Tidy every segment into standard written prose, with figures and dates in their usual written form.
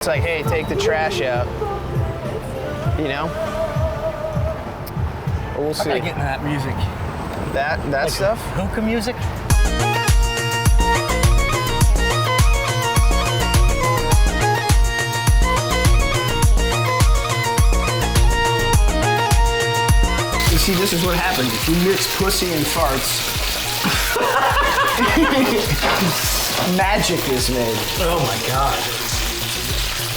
It's like, hey, take the trash out. You know? But we'll see. I gotta get into that music. That like stuff? Hookah music? You see, this is what happens. If you mix pussy and farts, magic is made. Oh my God.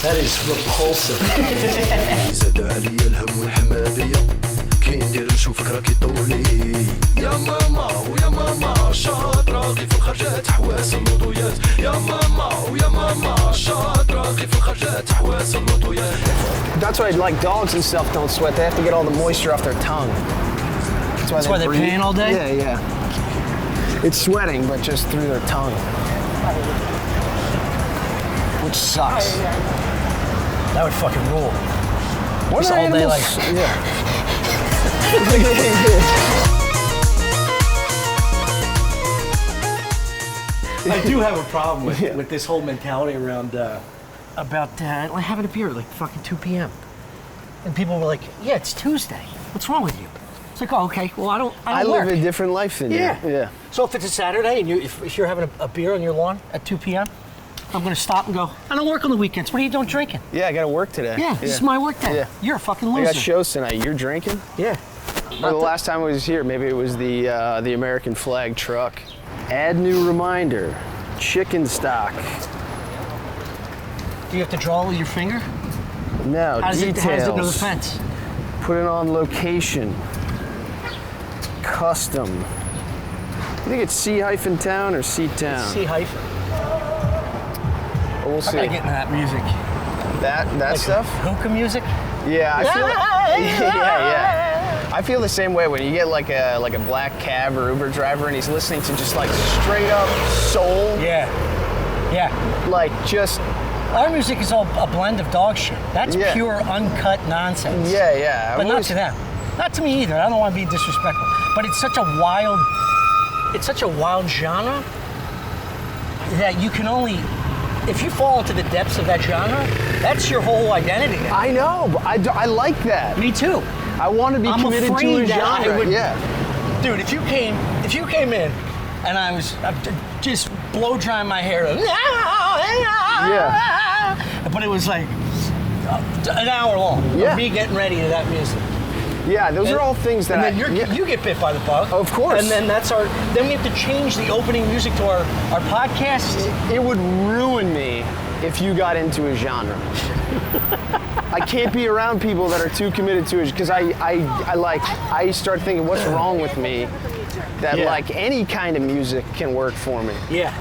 That is repulsive. يا ماما ويا ماما شاطرة في الخرجات حواس اللطويات يا ماما ويا ماما شاطرة في الخرجات حواس اللطويات. That's why like dogs and stuff don't sweat. They have to get all the moisture off their tongue. That's why they're peeing all day? Yeah, yeah. It's sweating, but just through their tongue. Which sucks. That would fucking rule. What Just are all day animals? like... Yeah. I do have a problem with this whole mentality around about like having a beer at like fucking 2 p.m. And people were like, yeah, it's Tuesday. What's wrong with you? It's like, oh, okay, well, I don't live work. a different life than you. Yeah. So if it's a Saturday and if you're having a beer on your lawn at 2 p.m., I'm going to stop and go, I don't work on the weekends. What are you doing drinking? Yeah, I got to work today. Yeah, this is my work day. Yeah. You're a fucking loser. I got shows tonight. You're drinking? Yeah. Or the last time I was here, maybe it was the American flag truck. Add new reminder. Chicken stock. Do you have to draw with your finger? No, How does details. it know the fence? Put it on location. Custom. You think it's C-town or C-town? C-hyphen. We'll see. I gotta get into that music. That like stuff? Hookah music? Yeah, I feel yeah. I feel the same way when you get like a black cab or Uber driver and he's listening to just like straight up soul. Yeah. Yeah. Like just Our music is all a blend of dog shit. That's pure uncut nonsense. Yeah, yeah. But not to them. Not to me either. I don't want to be disrespectful. But it's such a wild genre that you can only, if you fall into the depths of that genre, that's your whole identity. I know, but I like that. Me too. I want to be committed to a genre. Yeah. Dude, if you came in and I was just blow drying my hair, but it was like an hour long of me getting ready to that music. Yeah, those are all things that and then you get bit by the bug. Of course. And then then we have to change the opening music to our podcast. It would ruin me if you got into a genre. I can't be around people that are too committed to it because I start thinking, what's wrong with me? That like any kind of music can work for me. Yeah.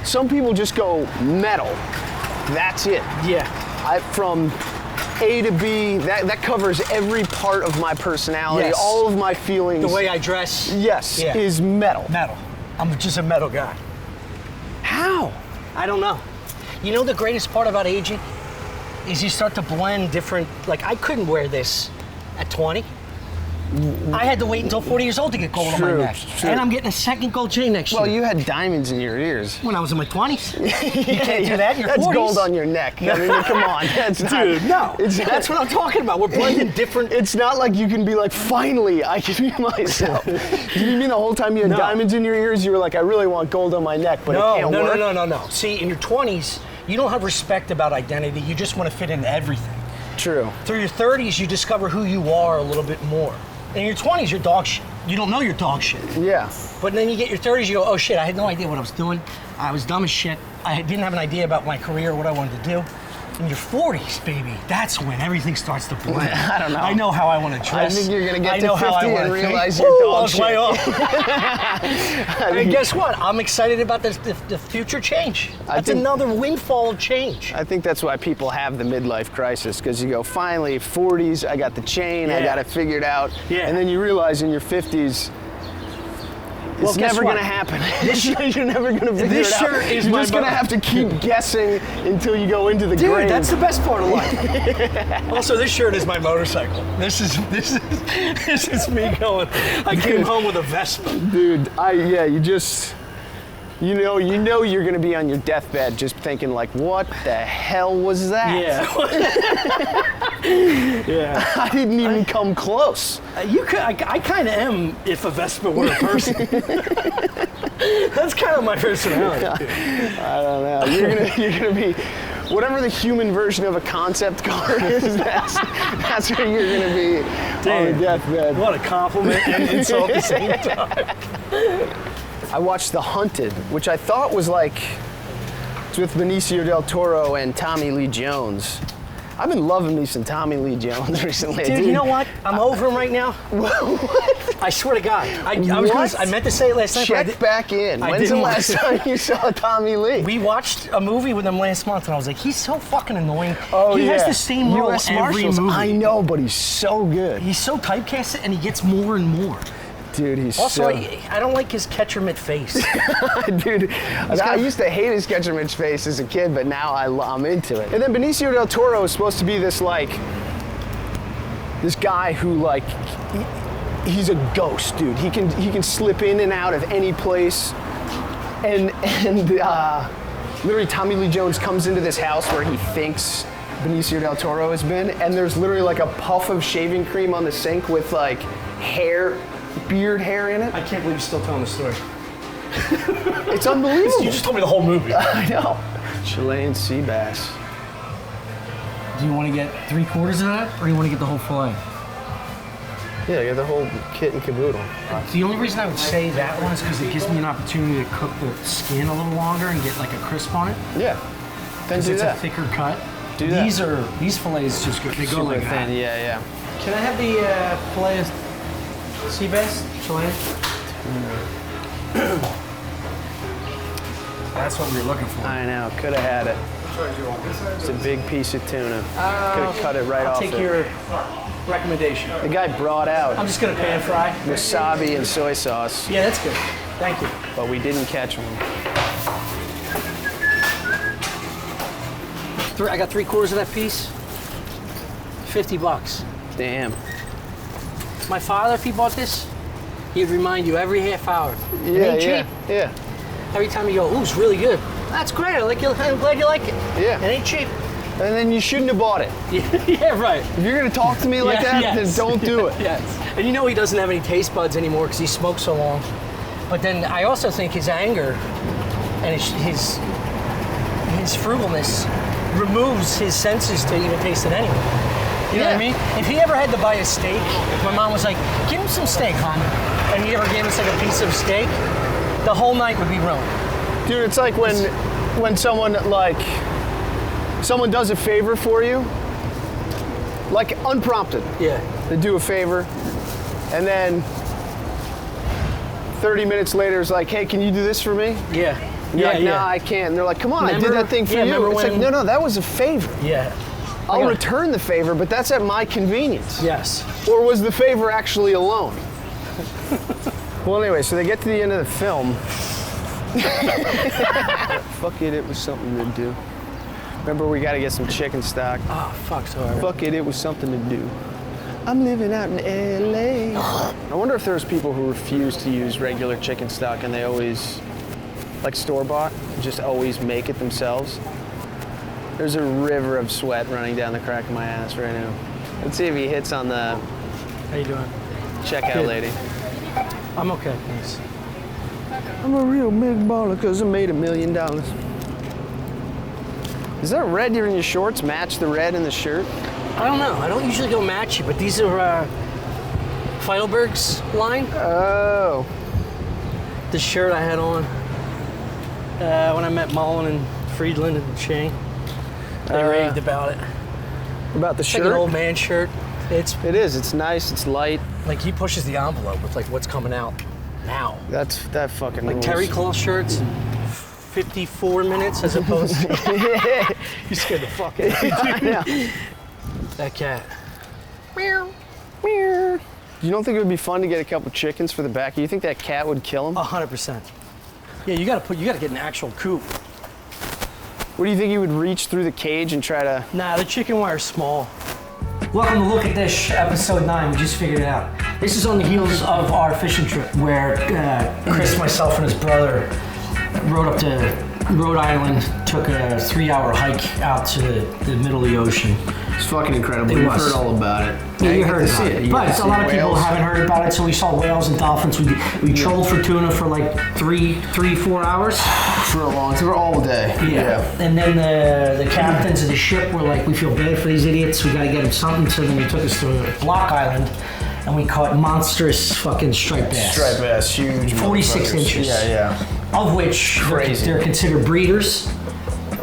Some people just go metal. That's it. Yeah. From A to B, that covers every part of my personality, all of my feelings. The way I dress. Yes, is metal. Metal. I'm just a metal guy. How? I don't know. You know the greatest part about aging is you start to blend different, like I couldn't wear this at 20. I had to wait until 40 years old to get gold on my neck. True. And I'm getting a second gold chain next year. Well, you had diamonds in your ears. When I was in my 20s. You can't do that in your 40s. That's gold on your neck. I mean, come on. That's that's what I'm talking about. We're blending different. It's not like you can be like, finally, I can be myself. You mean the whole time you had diamonds in your ears, you were like, I really want gold on my neck, but it can't work? No. See, in your 20s, you don't have respect about identity. You just want to fit into everything. True. Through your 30s, you discover who you are a little bit more. In your 20s, you're dog shit. You don't know you're dog shit. Yeah. But then you get your 30s, you go, oh shit, I had no idea what I was doing. I was dumb as shit. I didn't have an idea about my career or what I wanted to do. In your 40s, baby, that's when everything starts to blend. I don't know. I know how I want to dress. I think you're going to get to 50 and realize you're dog shit. Way off. And guess what? I'm excited about the future change. That's another windfall of change. I think that's why people have the midlife crisis, because you go, finally, 40s, I got the chain, I got it figured out. Yeah. And then you realize in your 50s, it's never going to happen. You're never going to figure it out. You're just going to have to keep guessing until you go into the grave. Dude, that's the best part of life. Also, this shirt is my motorcycle. This is me going. I came home with a Vespa. Dude, you just You know you're gonna be on your deathbed just thinking like, what the hell was that? Yeah. Yeah. I didn't even come close. I kind of am if a Vespa were a person. That's kind of my personality. I don't know. You're gonna be whatever the human version of a concept car is. That's what you're gonna be on the deathbed. What a compliment and insult at the same time. I watched The Hunted, which I thought was like, it's with Benicio del Toro and Tommy Lee Jones. I've been loving me some Tommy Lee Jones recently. Dude, you know what? I'm over him right now. What? I swear to God. I meant to say it last night. Check back in. When's the last time you saw Tommy Lee? We watched a movie with him last month, and I was like, he's so fucking annoying. Oh, he yeah. has the same role US every Marshals. movie. I know, but he's so good. He's so typecasted, and he gets more and more. Dude, he's also, so... I don't like his catcher mitt face. Dude, I used to hate his Catcher Mitch face as a kid, but now I'm into it. And then Benicio del Toro is supposed to be this guy who he's a ghost, dude. He can slip in and out of any place. And literally Tommy Lee Jones comes into this house where he thinks Benicio del Toro has been, and there's literally like a puff of shaving cream on the sink with like beard hair in it. I can't believe you're still telling the story. It's unbelievable. You just told me the whole movie. I know. Chilean sea bass. Do you want to get 3/4 of that, or do you want to get the whole fillet? Yeah, get the whole kit and caboodle. The only reason I would say that one is because it gives me an opportunity to cook the skin a little longer and get like a crisp on it. Yeah. Then do it's that. a thicker cut. Do that. These fillets just go. They go like thin. that. Yeah. Can I have the fillet of sea bass, Chilean? That's what we were looking for. I know. Could have had it. It's a big piece of tuna. Could have cut it right off. I'll take your recommendation. The guy brought out I'm just gonna pan fry. wasabi and soy sauce, Yeah, that's good. Thank you. but we didn't catch one. I got 3/4 of that piece. $50. Damn. My father, if he bought this, he'd remind you every half hour. It Yeah, ain't yeah, cheap. yeah. Every time you go, ooh, it's really good. That's great. I'm glad you like it. Yeah. It ain't cheap. And then you shouldn't have bought it. Yeah, right. If you're gonna talk to me like that, yes. then don't do it. Yes. And you know he doesn't have any taste buds anymore because he smoked so long. But then I also think his anger and his frugalness removes his senses to even taste it anyway. You know what I mean? If he ever had to buy a steak, my mom was like, give him some steak, hon. And he ever gave us like a piece of steak, the whole night would be ruined. Dude, it's like when someone does a favor for you, like unprompted. Yeah. They do a favor, and then 30 minutes later it's like, hey, can you do this for me? Yeah. And you're like, nah, I can't. And they're like, come on, I did that thing for you. It's like, no, that was a favor. Yeah. I'll return the favor, but that's at my convenience. Yes. Or was the favor actually a loan? Well, anyway, so they get to the end of the film. Fuck it was something to do. Remember, we got to get some chicken stock. Oh, fuck, sorry. Fuck it was something to do. I'm living out in LA. I wonder if there's people who refuse to use regular chicken stock and they always, like store-bought, just always make it themselves. There's a river of sweat running down the crack of my ass right now. Let's see if he hits on the How you doing? checkout lady. I'm okay, thanks. I'm a real big baller because I made $1 million. Does that red in your shorts match the red in the shirt? I don't know. I don't usually go matchy, but these are Feidelberg's line. Oh. The shirt I had on when I met Mullen and Friedland and Shane. They raved about it. About the It's shirt? like an old man shirt. It is. It's nice. It's light. Like he pushes the envelope with like what's coming out now. That fucking Like rules. terry cloth shirts, 54 minutes as opposed to. You scared the fuck out of me. Yeah. That cat. Meow. Meow. You don't think it would be fun to get a couple chickens for the back? You think that cat would kill him? 100%. Yeah, you gotta get an actual coop. What do you think he would reach through the cage and try to? Nah, the chicken wire's small. Welcome to Look at This, episode 9. We just figured it out. This is on the heels of our fishing trip where Chris, myself, and his brother rode up to Rhode Island, took a 3-hour hike out to the middle of the ocean. It's fucking incredible. It You've was. heard all about it. Yeah, you get heard to about see it. You But get to a see lot of people whales. haven't heard about it, so we saw whales and dolphins. We trolled for tuna for like 3-4 hours. For a long time, for all day. Yeah. And then the captains of the ship were like, we feel bad for these idiots, we gotta get them something. So then they took us to Block Island and we caught monstrous fucking striped bass. Striped bass, huge. 46 motherfuckers. inches. Yeah. Of which they're considered breeders.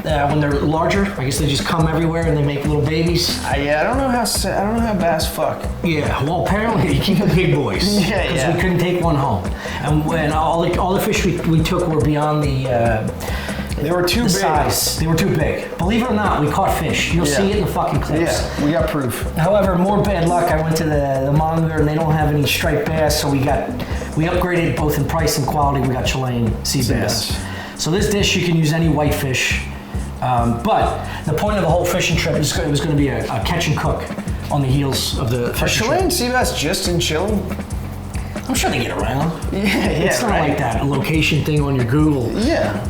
When they're larger, I guess they just come everywhere and they make little babies. I don't know how bass fuck. Yeah, well, apparently you keep the big boys. Yeah. Because we couldn't take one home, and when all the fish we took were beyond the. They were too big. Size. They were too big. Believe it or not, we caught fish. You'll see it in the fucking clips. Yeah, we got proof. However, more bad luck. I went to the monitor and they don't have any striped bass, so we upgraded both in price and quality. We got Chilean sea bass. So this dish you can use any white fish. But the point of the whole fishing trip is it was going to be a catch and cook on the heels of the fishing trip. Chilean sea bass just in Chile? I'm sure they get around. Yeah, It's not like that location thing on your Google. Yeah.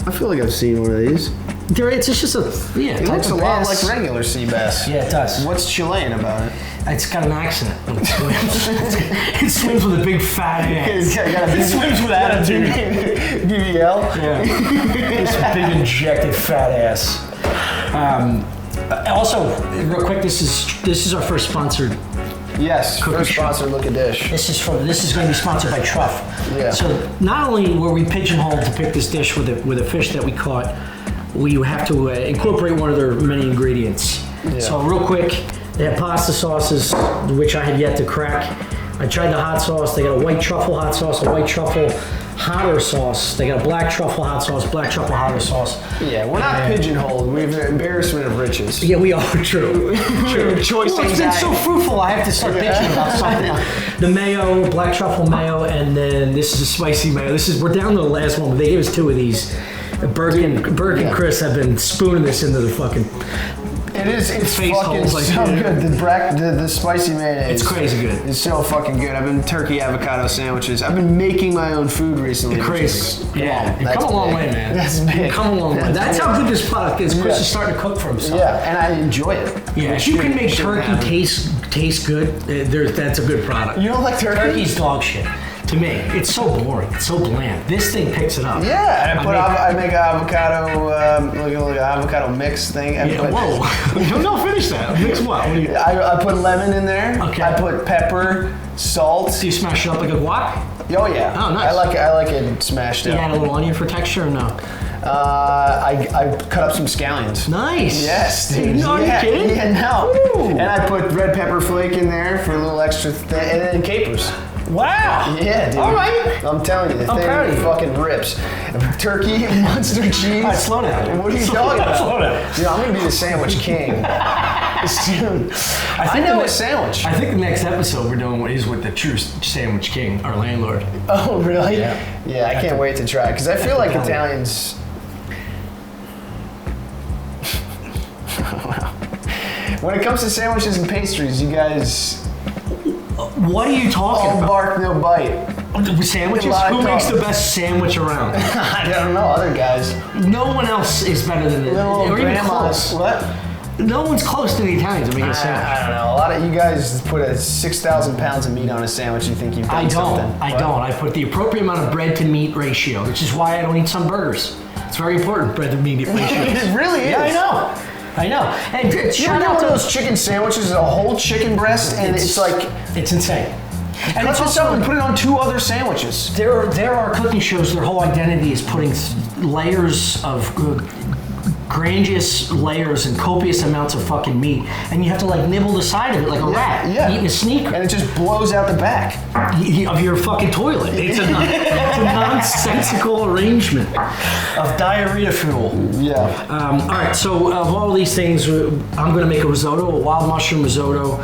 I feel like I've seen one of these. It's just a It looks a lot like regular sea bass. Yeah, it does. What's Chilean about it? It's got an accent when it swims. It swims with a big fat ass. It swims with attitude. BBL? Yeah. This big injected fat ass. Also, real quick, this is our first sponsored. Yes, first sponsor, Look a Dish. This is going to be sponsored by Truff. Yeah. So not only were we pigeonholed to pick this dish with a fish that we caught, we have to incorporate one of their many ingredients. Yeah. So real quick, they have pasta sauces, which I had yet to crack. I tried the hot sauce. They got a white truffle hot sauce, a white truffle hotter sauce. They got a black truffle hot sauce, black truffle hotter sauce. Yeah, we're not pigeonholed. We have an embarrassment of riches. Yeah, we are. True. Choice Well, it's been so fruitful, I have to start bitching about something. The mayo, black truffle mayo, and then this is a spicy mayo. We're down to the last one, but they gave us 2 of these. Burke and Chris have been spooning this into the fucking. It's face fucking holes like so that. good. The spicy mayonnaise. It's crazy good. It's so fucking good. I've been turkey avocado sandwiches. I've been making my own food recently. Crazy. Yeah, you've That's come a long big. way, man. That's big. You've come a long way. That's how good this product is. Chris is starting to cook for himself. Yeah, and I enjoy it. Yeah, if you can make turkey taste good, that's a good product. You don't like turkey? Turkey's dog shit. To me, it's so boring. It's so bland. This thing picks it up. Yeah, and I make an avocado, like an avocado mix thing. Whoa. No, finish that. Mix what? I put lemon in there. Okay. I put pepper, salt. So you smash it up like a guac? Oh yeah. Oh, nice. I like it smashed You up. add a little onion for texture or no? I cut up some scallions. Nice. Yes, dude. No, are you kidding? Yeah, no. Ooh. And I put red pepper flake in there for a little extra, and then capers. Wow. Yeah, dude. All right. I'm telling you, the I'm proud of thing you. fucking rips. Turkey, Munster cheese. All right, slow down. What are you talking about? Slow down. Dude, I'm gonna be the sandwich king. Dude, I know a sandwich. I think the next episode we're doing is with the true sandwich king, our landlord. Oh, really? Yeah. Yeah, I can't wait to try because I feel like Italians. When it comes to sandwiches and pastries, you guys What are you talking all about? bark, no bite. Sandwiches? A lot of Who makes talk. the best sandwich around? I don't know, other guys. No one else is better than it. Little Or even grandmas. close. What? No one's close to the Italians to make a sandwich. I don't know. A lot of you guys put 6,000 pounds of meat on a sandwich. You think you've done something. I don't. I put the appropriate amount of bread to meat ratio, which is why I don't eat some burgers. It's very important, bread to meat ratio. It really is. Yeah, I know. And You ever shout get out one of to those chicken sandwiches, a whole chicken breast, and it's like it's insane. And cut it's this up also and put it on 2 other sandwiches. there are cooking shows. Their whole identity is putting layers of grandiose layers and copious amounts of fucking meat, and you have to like nibble the side of it like a rat eating a sneaker. And it just blows out the back. Of your fucking toilet. It's a nonsensical arrangement of diarrhea fuel. Yeah. All right, so of all these things, I'm going to make a risotto, a wild mushroom risotto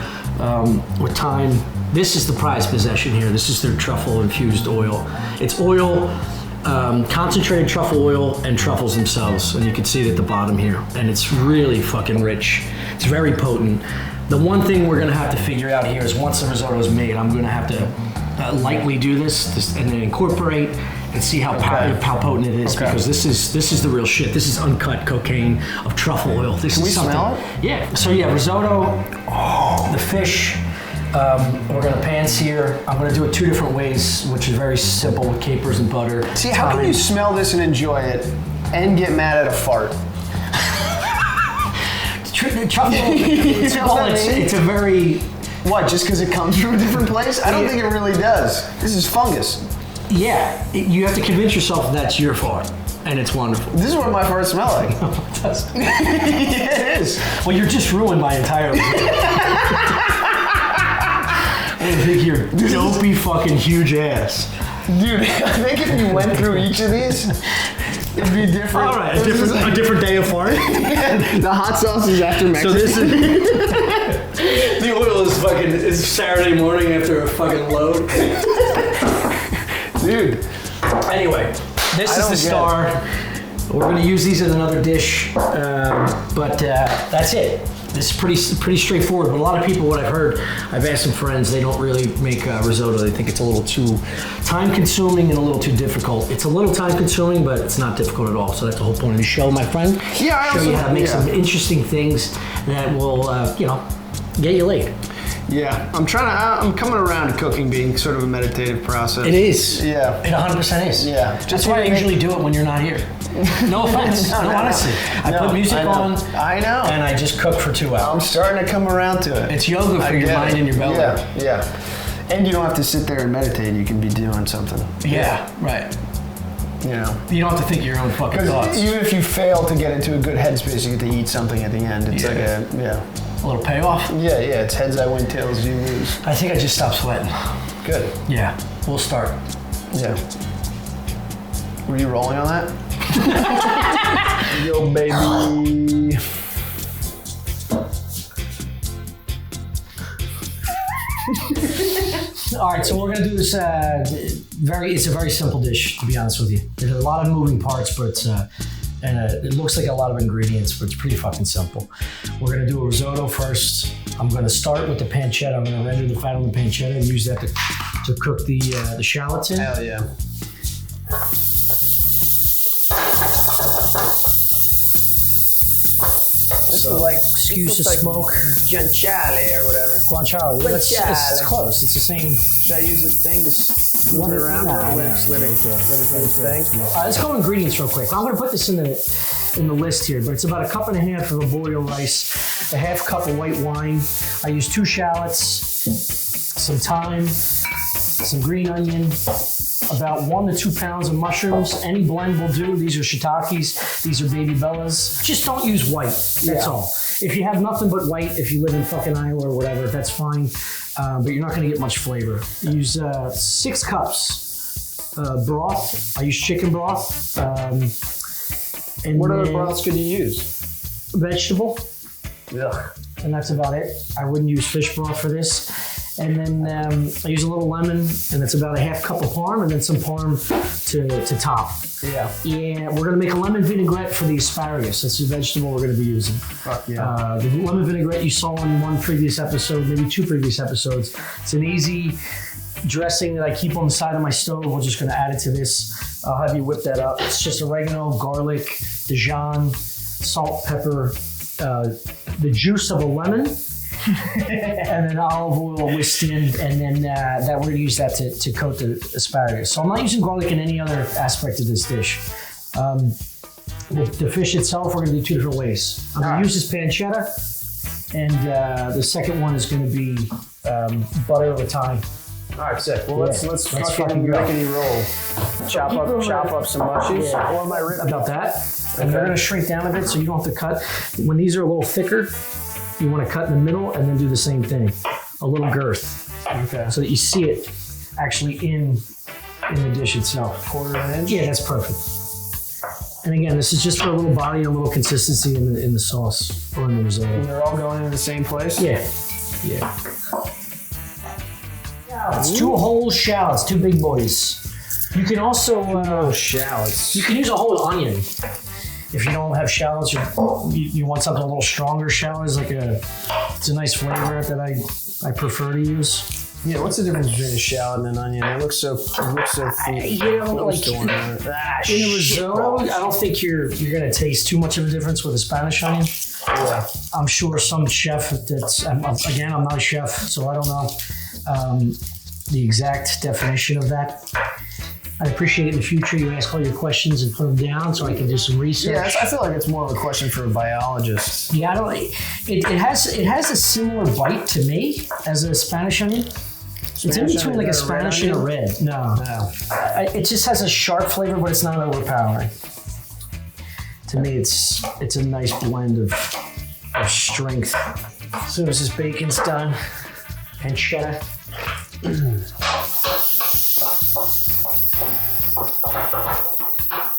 with thyme. This is the prized possession here. This is their truffle-infused oil. It's oil, concentrated truffle oil, and truffles themselves. And you can see it at the bottom here. And it's really fucking rich. It's very potent. The one thing we're going to have to figure out here is once the risotto is made, I'm going to have to lightly do this and then incorporate and see how potent it is, because this is the real shit. This is uncut cocaine of truffle oil. This Can is we something. smell it? Yeah. So yeah, risotto. The fish. We're gonna pan-sear. I'm gonna do it 2 different ways, which is very simple with capers and butter. See, how can you smell this and enjoy it and get mad at a fart? Truffle. It's a very. What, just because it comes from a different place? I don't think it really does. This is fungus. Yeah, you have to convince yourself that's your fart, and it's wonderful. This is what my farts smell like. It does. Yeah, it is. Well, you're just ruined my entire life. I think you're dopey fucking huge ass. Dude, I think if you went through each of these, it'd be different. All right, a different day of fart. The hot sauce is after Mexico. So this is the oil is Saturday morning after a fucking load. Dude. Anyway, this is the star. We're gonna use these in another dish, but that's it. This is pretty straightforward, but a lot of people, what I've heard, I've asked some friends, they don't really make risotto. They think it's a little too time-consuming and a little too difficult. It's a little time-consuming, but it's not difficult at all. So that's the whole point of the show, my friend. Yeah, show you how to make some interesting things that will, get you laid. Yeah, I'm coming around to cooking being sort of a meditative process. It is. Yeah. It 100% is. Yeah. That's why I usually do it when you're not here. No offense. No, honestly. I put music on. I know. And I just cook for 2 hours. I'm starting to come around to it. It's yoga for your mind and your belly. Yeah. And you don't have to sit there and meditate. You can be doing something. Yeah, right. You know. You don't have to think of your own fucking thoughts. Even if you fail to get into a good headspace, you get to eat something at the end. It's like a little payoff? Yeah, it's heads I win, tails you lose. I think I just stopped sweating. Good. Yeah, we'll start. Yeah. Were you rolling on that? Yo, baby. All right, so we're gonna do this. It's a very simple dish, to be honest with you. There's a lot of moving parts, but it looks like a lot of ingredients, but it's pretty fucking simple. We're gonna do a risotto first. I'm gonna start with the pancetta. I'm gonna render the fat on the pancetta and use that to cook the shallots in. Hell yeah. Excuse the smoke. Guanciale or whatever. Guanciale. It's close. It's the same. Should I use the thing to move it around? Let it do its thing. Let's go ingredients real quick. I'm going to put this in the list here, but it's about 1.5 cups of Arborio rice, a 1/2 cup of white wine. I use 2 shallots, some thyme, some green onion, about 1 to 2 pounds of mushrooms. Any blend will do. These are shiitakes. These are baby bellas. Just don't use white. That's all. If you have nothing but white, if you live in fucking Iowa or whatever, that's fine. But you're not going to get much flavor. Use 6 cups broth. I use chicken broth. And what other broths could you use? Vegetable. Ugh. And that's about it. I wouldn't use fish broth for this. And then I use a little lemon, and that's about 1/2 cup of parm, and then some parm to top. Yeah. Yeah, we're gonna make a lemon vinaigrette for the asparagus. That's the vegetable we're gonna be using. Fuck yeah. The lemon vinaigrette you saw in one previous episode, maybe 2 previous episodes. It's an easy dressing that I keep on the side of my stove. We're just gonna add it to this. I'll have you whip that up. It's just oregano, garlic, Dijon, salt, pepper, the juice of a lemon, and then olive oil whisked in, and then we're gonna use that to coat the asparagus. So I'm not using garlic in any other aspect of this dish. The fish itself, we're gonna do 2 different ways. I'm gonna use this pancetta, and the second one is gonna be butter with thyme. All right, sick. Well, let's fucking rickety roll. Chop up some mushies. Yeah. Or my rickety. About that. And they're gonna shrink down a bit, so you don't have to cut. When these are a little thicker, you want to cut in the middle and then do the same thing. A little girth. Okay. So that you see it actually in the dish itself. 1/4 inch? Yeah, that's perfect. And again, this is just for a little body and a little consistency in the sauce or in the risotto. And they're all going in the same place? Yeah. It's 2 whole shallots, 2 big boys. You can also shallots. You can use a whole onion. If you don't have shallots, you want something a little stronger. Shallots it's a nice flavor that I prefer to use. Yeah, what's the difference between a shallot and an onion? It looks so you know, like in a risotto, I don't think you're gonna taste too much of a difference with a Spanish onion. Yeah. I'm sure some chef I'm not a chef, so I don't know the exact definition of that. I'd appreciate it in the future you ask all your questions and put them down so I can do some research. Yeah, I feel like it's more of a question for a biologist. Yeah, I don't. It has a similar bite to me as a Spanish onion. It's in between like a Spanish and a red. No. It just has a sharp flavor, but it's not overpowering. To me, it's a nice blend of strength. So as this bacon's done, pancetta.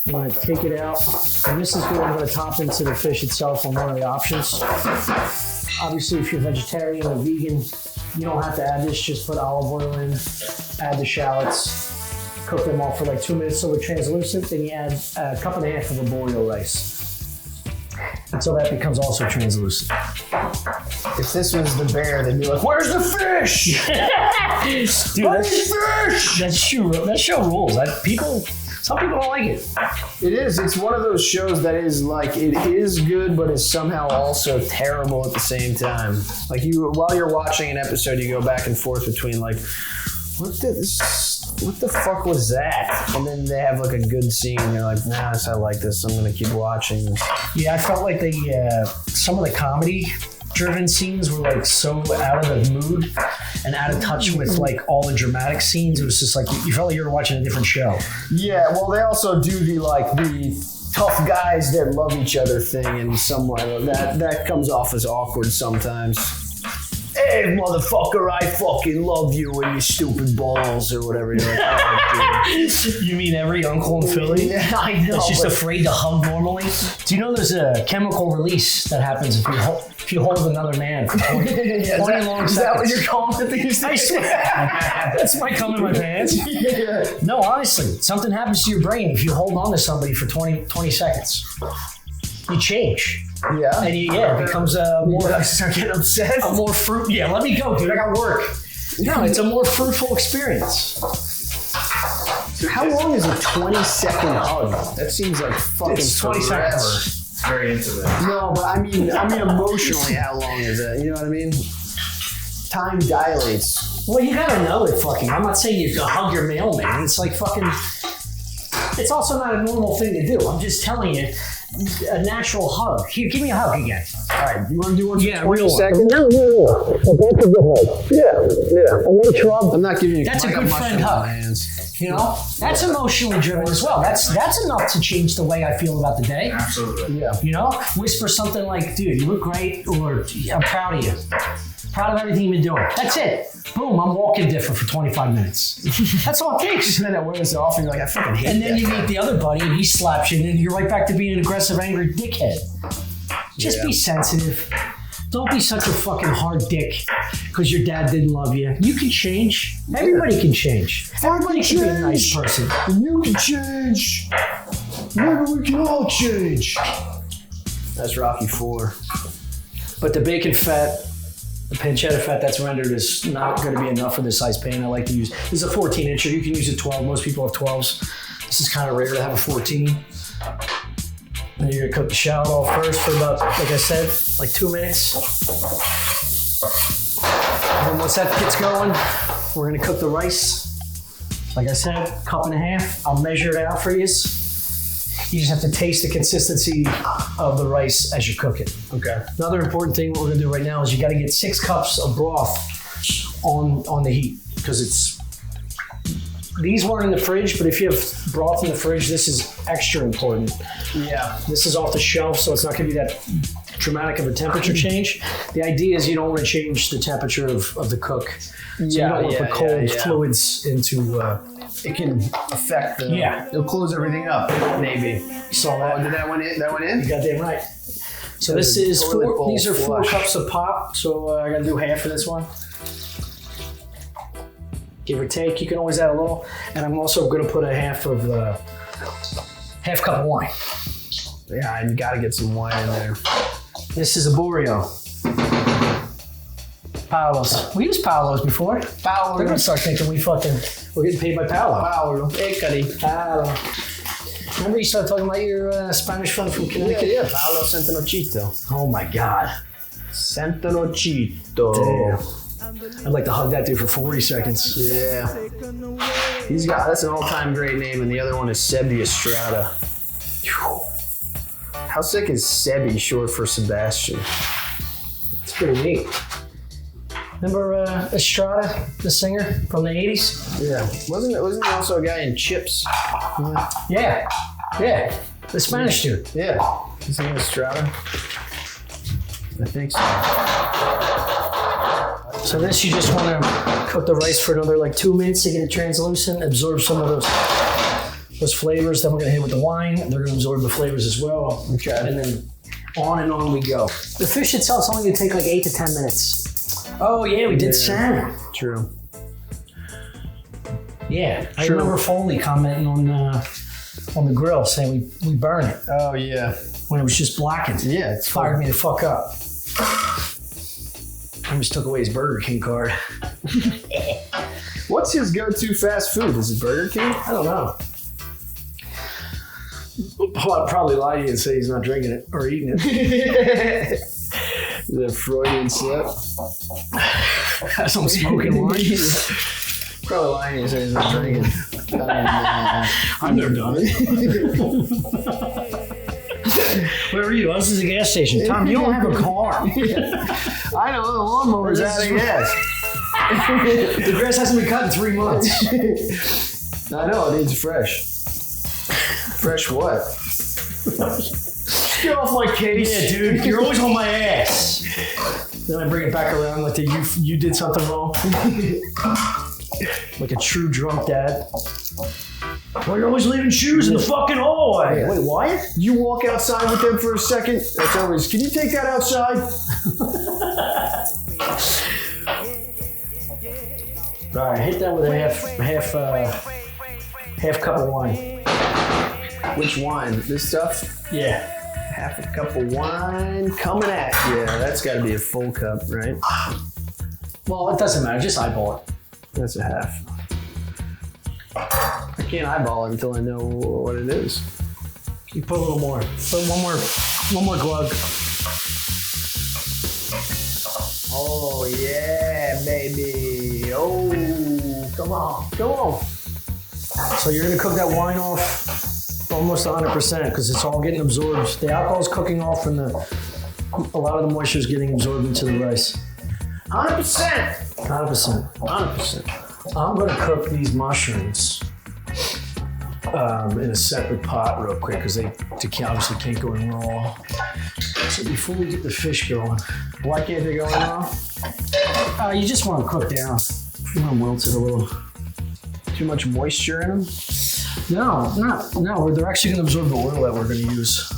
I'm going to take it out, and this is what I'm going to top into the fish itself on one of the options. Obviously, if you're vegetarian or vegan, you don't have to add this, just put olive oil in, add the shallots, cook them all for like 2 minutes so they're translucent, then you add a cup and a half of Arborio rice until that becomes also translucent. If this was the bear, they'd be like, "Where's the fish? Dude, Where's the fish?" That show rules. Some people don't like it. It is. It's one of those shows that is like, it is good, but is somehow also terrible at the same time. Like while you're watching an episode, you go back and forth between like, what the fuck was that? And then they have like a good scene. You're like, nah, I like this. I'm gonna keep watching this. Yeah, I felt like some of the comedy-driven scenes were like so out of the mood and out of touch with like all the dramatic scenes. It was just like you felt like you were watching a different show. Yeah, well, they also do the tough guys that love each other thing in some way. That comes off as awkward sometimes. Hey, motherfucker, I fucking love you and your stupid balls or whatever. You're like, oh, you mean every uncle in Philly? Yeah, I know. That's just afraid to hug normally. Do you know there's a chemical release that happens if you hold another man for 20 long seconds? Is that what you're calling it these days? I swear. That's my cum in my pants. Yeah. No, honestly, something happens to your brain if you hold on to somebody for 20 seconds. You change. Yeah. And it becomes a more... I start getting upset. A more fruit... Yeah, let me go, dude. I got work. No, it's a more fruitful experience. How long is a 20-second hug? That seems like fucking It's 20 forever. seconds. It's very intimate. No, but I mean emotionally, how long is it? You know what I mean? Time dilates. Well, you gotta know it, fucking. I'm not saying you hug your mailman. It's like fucking... It's also not a normal thing to do. I'm just telling you, a natural hug. Here, give me a hug again. All right, you want to do one for 20 real seconds? No. That's a good hug. Yeah. A little shrub. I'm not giving you. That's a good friend hug. You know, that's emotionally driven as well. That's enough to change the way I feel about the day. Absolutely. Yeah. You know, whisper something like, "Dude, you look great," or "I'm proud of you. Proud of everything you've been doing." That's it. Boom, I'm walking different for 25 minutes. That's all it takes. And then it wears off, and you're like, I fucking hate And then that you guy. meet the other buddy, and he slaps you, and then you're right back to being an aggressive, angry dickhead. Just be sensitive. Don't be such a fucking hard dick because your dad didn't love you. You can change. Everybody can change. Everybody can be a nice person. And you can change. Maybe we can all change. That's Rocky IV. But the bacon fat, the pancetta fat that's rendered is not going to be enough for this size pan. I like to use, this is a 14 incher. You can use a 12. Most people have 12s. This is kind of rare to have a 14. And you're going to cook the shallot off first for about, like I said, like 2 minutes. And then once that gets going, we're going to cook the rice. Like I said, cup and a half. I'll measure it out for you. You just have to taste the consistency of the rice as you cook it. Okay. Another important thing what we're gonna do right now is you gotta get 6 cups of broth on the heat because these weren't in the fridge, but if you have broth in the fridge, this is extra important. Yeah. This is off the shelf, so it's not gonna be that dramatic of a temperature change. The idea is you don't want to change the temperature of the cook. So you don't want to put cold fluids into... it can affect the... Yeah. It'll close everything up, maybe. You saw that? Oh, did that one in? That went in? You goddamn right. So this is these are 4 cups of pop, so I gotta do half of this one. Give or take, you can always add a little. And I'm also gonna put a half cup of wine. Yeah, you gotta get some wine in there. This is Arborio. Paolo's. We used Paolo's before. Paolo. They're gonna start thinking we're getting paid by Paolo. Paolo. Ecari. Paolo. Remember you started talking about your Spanish friend from Connecticut? Yeah. Paolo Santonocito. Oh my God. Santonocito. Damn. I'd like to hug that dude for 40 seconds. Yeah. That's an all-time great name, and the other one is Sebi Estrada. How sick is Sebi short for Sebastian? It's pretty neat. Remember Estrada, the singer from the 80s? Yeah. Wasn't there also a guy in Chips? Yeah. The Spanish dude. Yeah. His name is Estrada. I think so. So this, you just want to cook the rice for another like 2 minutes to get it translucent, absorb some of those flavors. Then we're going to hit it with the wine. They're going to absorb the flavors as well. Okay. And then on and on we go. The fish itself is only going to take like 8 to 10 minutes. Oh yeah, we did salmon. True. Yeah, I remember Foley commenting on the grill saying we burn it Oh yeah. when it was just blackened. Yeah, it's Fired me the fuck up. I just took away his Burger King card. What's his go-to fast food? Is it Burger King? I don't know. Well, I'd probably lie to you and say he's not drinking it or eating it. The Freudian slip. As I'm smoking wine. Probably lying and say he's not drinking. I've never done it. Where are you? This is a gas station. Tom, you don't have a car. I know, the lawnmower's out of gas. The grass hasn't been cut in 3 months. I know, it needs fresh. Fresh what? Get off my case. Yeah, dude. You're always on my ass. Then I bring it back around like you did something wrong. Like a true drunk dad. Well, you're always leaving shoes in the fucking hallway. Yeah. Wait, what? You walk outside with them for a second, that's always, can you take that outside? All right, hit that with a half cup of wine. Which wine? This stuff? Yeah. Half a cup of wine coming at you. That's got to be a full cup, right? Well, it doesn't matter. Just eyeball it. That's a half. I can't eyeball it until I know what it is. You put a little more. Put one more glug. Oh yeah, baby. Oh, come on. So you're gonna cook that wine off almost 100% because it's all getting absorbed. The alcohol's cooking off and a lot of the moisture is getting absorbed into the rice. 100%. 100%. I'm gonna cook these mushrooms in a separate pot real quick because they obviously can't go in raw. So before we get the fish going, Why can't they go in raw? you just want to cook down. You want to wilt it a little. Too much moisture in them? No. They're actually going to absorb the oil that we're going to use.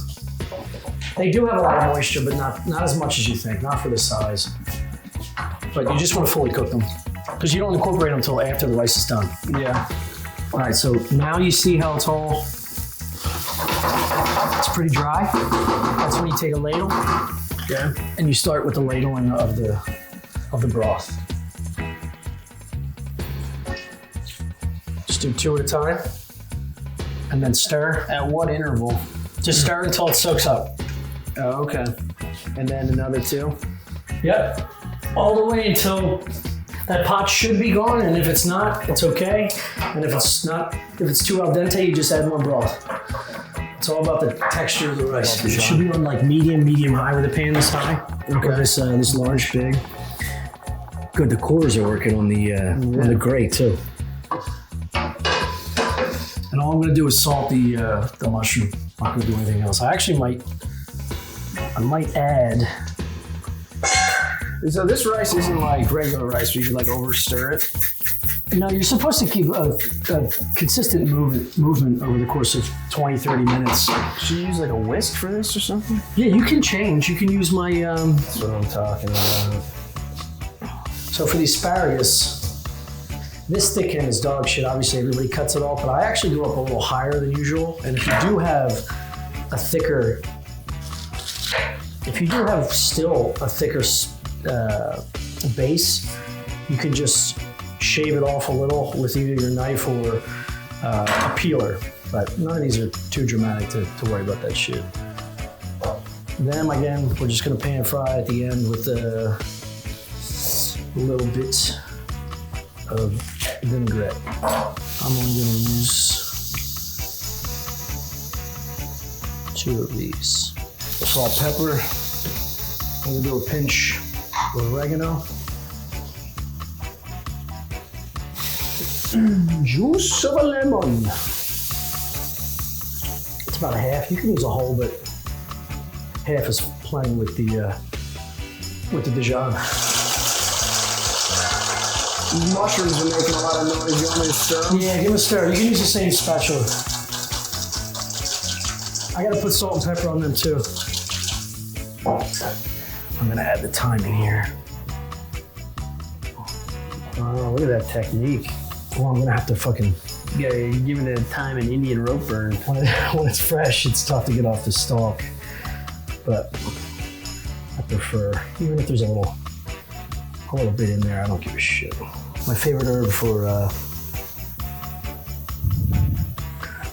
They do have a lot of moisture, but not as much as you think. Not for the size. But you just want to fully cook them because you don't incorporate them until after the rice is done. Yeah. All right, so now you see how it's pretty dry. That's when you take a ladle, and you start with the ladling of the broth. Just do 2 at a time, and then stir. At what interval? Just stir until it soaks up. Oh, okay. And then another 2? Yep. All the way until that pot should be gone, and if it's not, it's okay. And if it's too al dente, you just add more broth. It's all about the texture of the rice. It should be on like medium high with the pan this high. Okay. Or this large big. Good, the cores are working on the grate too. And all I'm gonna do is salt the mushroom. I'm not gonna do anything else. I might add. So this rice isn't like regular rice where you can like over stir it? No, you're supposed to keep a consistent movement over the course of 20, 30 minutes. Should you use like a whisk for this or something? Yeah, you can change. You can use my... That's what I'm talking about. So for the asparagus, this thick end is dog shit. Obviously, everybody cuts it off, but I actually go up a little higher than usual. And if you do have base, you can just shave it off a little with either your knife or a peeler. But none of these are too dramatic to worry about that shit. Them, again, we're just gonna pan fry at the end with a little bit of vinaigrette. I'm only gonna use 2 of these. Salt, pepper. I'm gonna do a pinch of oregano. Juice of a lemon. It's about a half. You can use a whole, but half is plenty with the Dijon. These mushrooms are making a lot of noise. You want me to stir them? Yeah, give them a stir. You can use the same spatula. I gotta put salt and pepper on them too. I'm gonna add the thyme in here. Oh, look at that technique. Well, I'm gonna have to fucking... Yeah, you're giving the thyme an Indian rope burn. When it's fresh, it's tough to get off the stalk. But I prefer, even if there's a little bit in there, I don't give a shit. My favorite herb for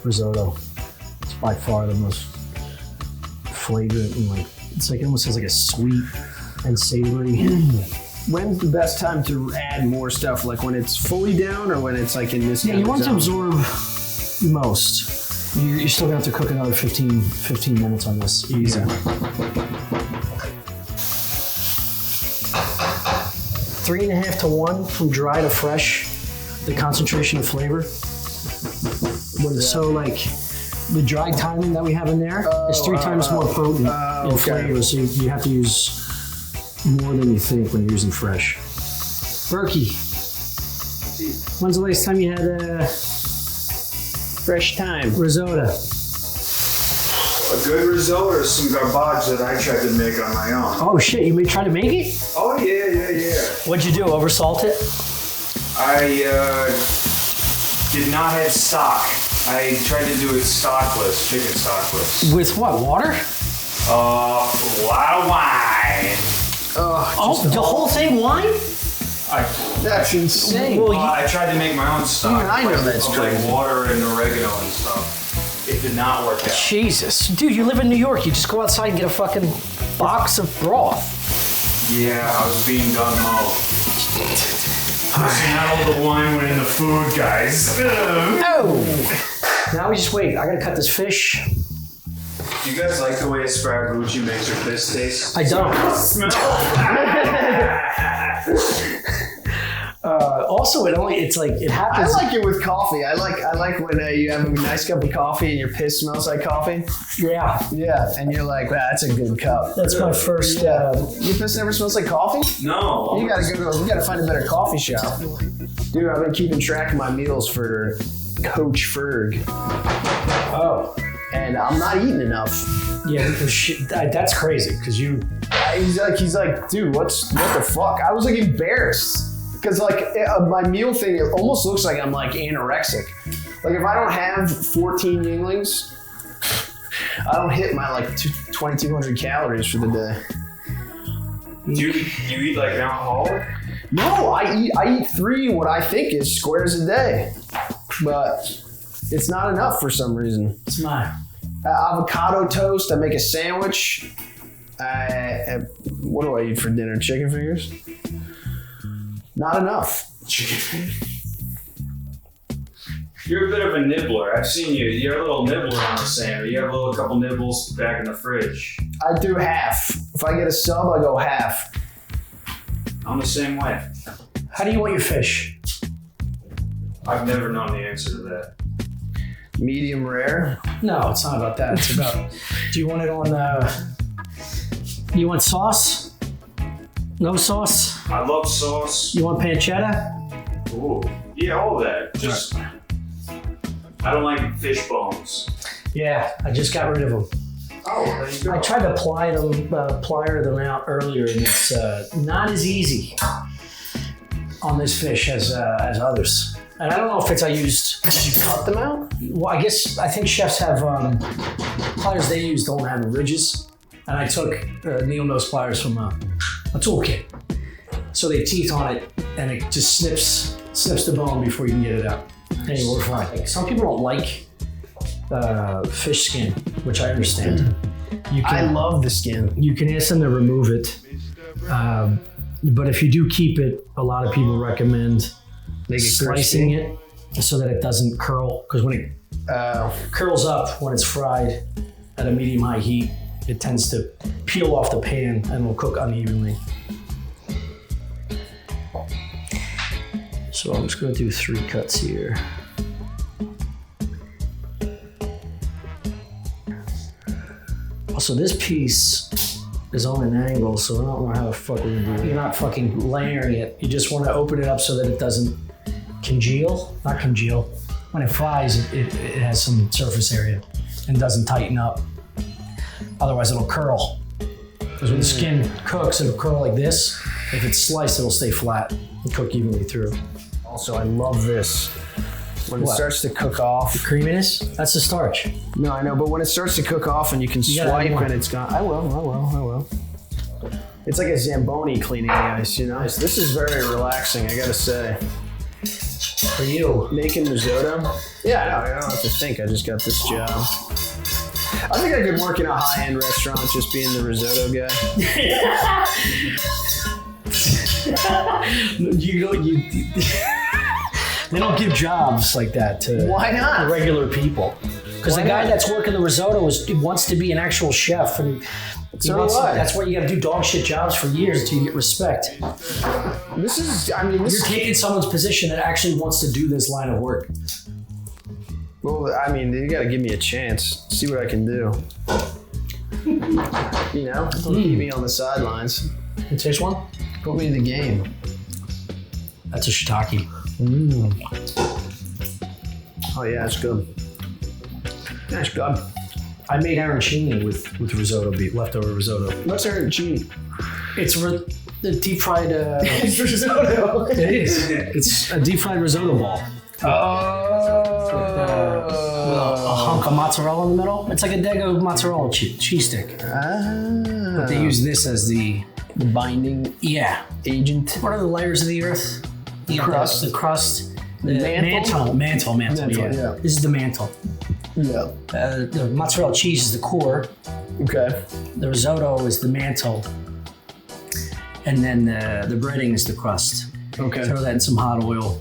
risotto. It's by far the most flagrant and like, it's like, it almost has like a sweet and savory. When's the best time to add more stuff? Like when it's fully down or when it's like in this? Yeah, you want to absorb most. You're still gonna have to cook another 15 minutes on this. Easy. Yeah. 3.5 to 1 from dry to fresh. The concentration of flavor. So like the dry timing that we have in there is 3 times more potent in flavor. So you have to use more than you think when you're using fresh. Berkey, when's the last time you had fresh thyme risotto? A good risotto or some garbage that I tried to make on my own. Oh shit, you may try to make it? Oh yeah. What'd you do, oversalt it? I did not have stock. I tried to do it stockless, chicken stockless. With what, water? A lot of wine. Oh, the whole thing wine? That's insane. Well, I tried to make my own stock. Even I know that's like crazy. water and oregano and stuff. It did not work out. Jesus. Dude, you live in New York. You just go outside and get a fucking box of broth. Yeah, I was being done mo. Not all the wine went in the food, guys. Oh! Now we just wait. I gotta cut this fish. Do you guys like the way Asparagus makes your fish taste? I don't. Smell. Also, it's like, it I happens. like it with coffee. I like when you have a nice cup of coffee and your piss smells like coffee. Yeah. Yeah, and you're like, wow, that's a good cup. That's my first. Your piss never smells like coffee? No. You gotta find a better coffee shop. Dude, I've been keeping track of my meals for Coach Ferg. Oh. And I'm not eating enough. Yeah, because that's crazy. Because He's like, dude, what the fuck? I was like embarrassed. Because like my meal thing, it almost looks like I'm like anorexic. Like if I don't have 14 Yinglings, I don't hit my like 2,200 calories for the day. Do you eat like an alcoholic? No, I eat 3 what I think is squares a day, but it's not enough for some reason. it's mine. Avocado toast. I make a sandwich. What do I eat for dinner? Chicken fingers. Not enough. You're a bit of a nibbler. I've seen you. You're a little nibbler on the sand. You have a couple nibbles back in the fridge. I do half. If I get a sub, I go half. I'm the same way. How do you want your fish? I've never known the answer to that. Medium rare. No, it's not about that. It's about, do you want it on, you want sauce? No sauce? I love sauce. You want pancetta? Ooh. Yeah, all of that. Just, I don't like fish bones. Yeah, I just got rid of them. Oh, there you go. I tried to plier them out earlier, and it's not as easy on this fish as others. And I don't know if it's Did you cut them out? Well, I think chefs have pliers they use don't have ridges, and I took needle nose pliers from a toolkit. So they have teeth on it, and it just snips the bone before you can get it out. Anyway, we're fine. Some people don't like fish skin, which I understand. I love the skin. You can ask them to remove it, but if you do keep it, a lot of people recommend slicing it so that it doesn't curl. Because when it curls up when it's fried at a medium-high heat, it tends to peel off the pan and will cook unevenly. So I'm just going to do 3 cuts here. Also, this piece is on an angle, so I don't know how the fuck we're gonna do it. You're not fucking layering it. You just want to open it up so that it doesn't congeal. Not congeal. When it fries, it has some surface area and doesn't tighten up. Otherwise, it'll curl. Because when the skin cooks, it'll curl like this. If it's sliced, it'll stay flat and cook evenly through. Also, I love this. When it starts to cook off. The creaminess? That's the starch. No, I know, but when it starts to cook off and you can swipe and it's gone. I will. It's like a Zamboni cleaning the ice, you know? This is very relaxing, I gotta say. For you. Making risotto? Yeah, I don't have to think, I just got this job. I think I could work in a high-end restaurant just being the risotto guy. They don't give jobs like that to Why not? regular people. Because the guy that's working the risotto wants to be an actual chef, and that's why you got to do dog shit jobs for years until you get respect. You're taking someone's position that actually wants to do this line of work. Well, I mean, you got to give me a chance. See what I can do. You know, don't keep me on the sidelines. You taste one? Put me in the game. That's a shiitake. Oh yeah, it's good. That's good. I made arancini with risotto beef, leftover risotto. What's arancini? It's the deep fried. It's risotto. It is. It's a deep fried risotto ball. With a hunk of mozzarella in the middle. It's like a Dago mozzarella cheese stick. But they use this as the binding agent. What are the layers of the earth? The crust. The mantle. Yeah. This is the mantle. Yeah. The mozzarella cheese is the core. Okay. The risotto is the mantle. And then the breading is the crust. Okay. Throw that in some hot oil.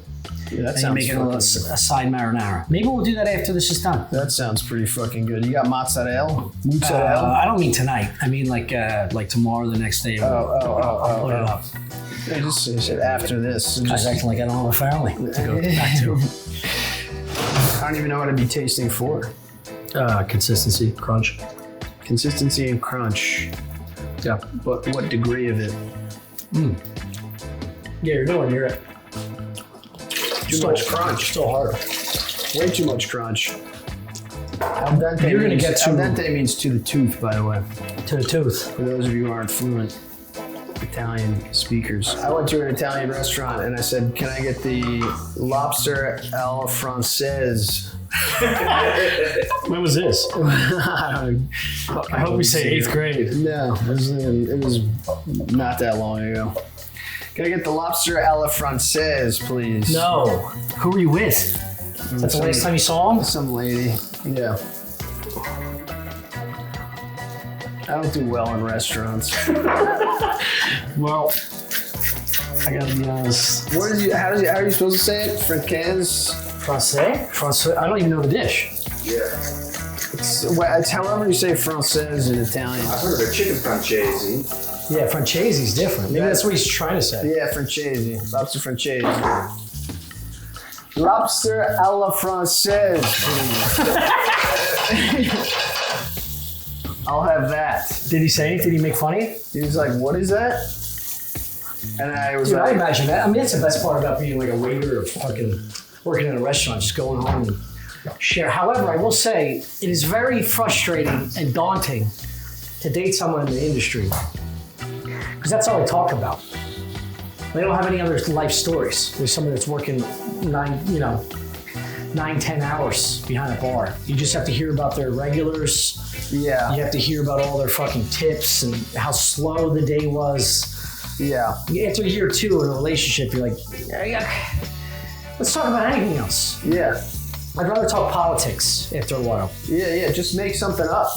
Yeah, that and you make it a side marinara. Maybe we'll do that after this is done. That sounds pretty fucking good. You got mozzarella? I don't mean tonight. I mean like tomorrow, the next day. I'll put it up. I just said after this. Just acting like I don't have a family to go back to. I don't even know what I'd be tasting for. Consistency, crunch. Consistency and crunch. Yeah. But what degree of it? Yeah, you're at too much crunch. Still hard. Way too much crunch. Al dente You're gonna get al dente means to the tooth, by the way. To the tooth. For those of you who aren't fluent Italian speakers. I went to an Italian restaurant and I said, can I get the lobster alla française? When was this? I hope we say 8th grade. No, it was not that long ago. Can I get the lobster alla française, please? No. Who were you with? That's the last time you saw him? Some lady. Yeah. I don't do well in restaurants. Well, I gotta be honest. How are you supposed to say it? Francais? Francais? I don't even know the dish. Yeah. It's however you say française in Italian. I've heard of a chicken francese. Yeah, francesi's different. Maybe that's what he's trying to say. Yeah, francese. Lobster francese. Lobster alla française, please. I'll have that. Did he say it? Did he make fun of you? He was like, what is that? And I was Dude, like... I imagine that. I mean, that's the best part about being like a waiter or fucking working in a restaurant, just going home and share. However, I will say, it is very frustrating and daunting to date someone in the industry. Because that's all they talk about. They don't have any other life stories. There's someone that's working 9-10 hours behind a bar. You just have to hear about their regulars. Yeah. You have to hear about all their fucking tips and how slow the day was. Yeah. After year 2 in a relationship, you're like, let's talk about anything else. Yeah. I'd rather talk politics after a while. Yeah. Just make something up.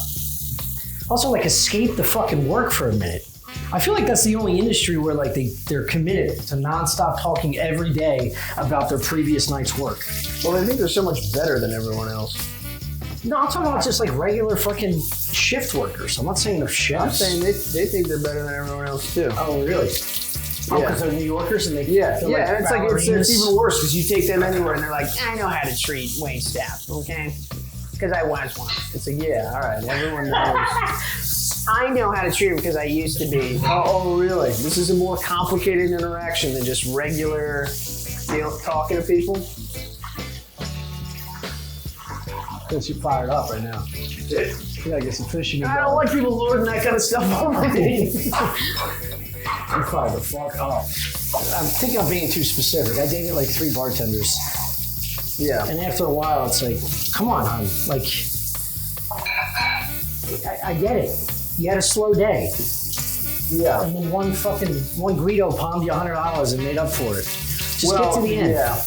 Also, like, escape the fucking work for a minute. I feel like that's the only industry where like they're committed to nonstop talking every day about their previous night's work. Well, they think they're so much better than everyone else. No, I'm talking about just like regular fucking shift workers. I'm not saying they're chefs. I'm saying they think they're better than everyone else too. Oh, really? Oh, Yeah. because they're New Yorkers and they Yeah, feel like and it's like it's ballerinas. even worse because you take them anywhere and they're like, I know how to treat wait staff, okay? Because I was one. It's like, yeah, all right, everyone knows. I know how to treat them because I used to be. Oh, really? This is a more complicated interaction than just regular, talking to people. Gets you fired up right now. You gotta get some fishing. I don't like people lording that kind of stuff over me. I'm fired the fuck up. I think I'm being too specific. I dated like 3 bartenders. Yeah. And after a while, it's like, come on, hon. Like, I get it. You had a slow day. Yeah. And then one Guido palmed you $100 and made up for it. Just get to the end. Yeah.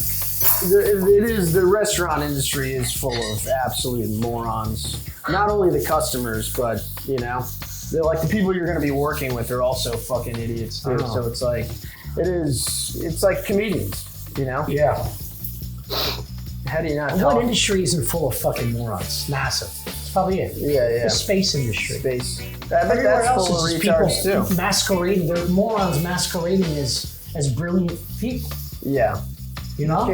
The restaurant industry is full of absolute morons. Not only the customers, but, they're like the people you're going to be working with are also fucking idiots too. So it's like, it's like comedians, Yeah. How do you not And talk? what industry isn't full of fucking morons? NASA. That's probably it. Yeah. The space industry. Space. I bet Everywhere that's else full of is retards just too. people masquerading. They're morons masquerading as brilliant people. Yeah. You know?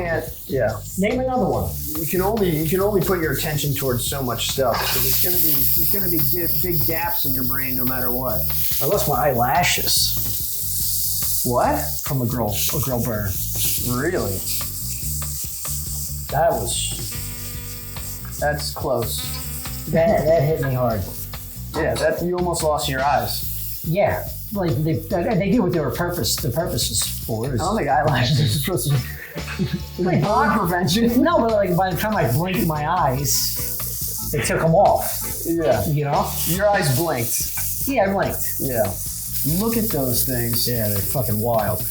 Yeah. Name another one. You can only put your attention towards so much stuff. So there's gonna be big gaps in your brain no matter what. I lost my eyelashes What? from a girl burn. Really? That's close. That hit me hard. Yeah, you almost lost your eyes. Yeah, like they did what the purpose is for. I don't think eyelashes are supposed to be like burn prevention. No, but like by the time I blinked my eyes, they took them off. Yeah. Your eyes blinked. Yeah, I blinked. Yeah. Look at those things. Yeah, they're fucking wild.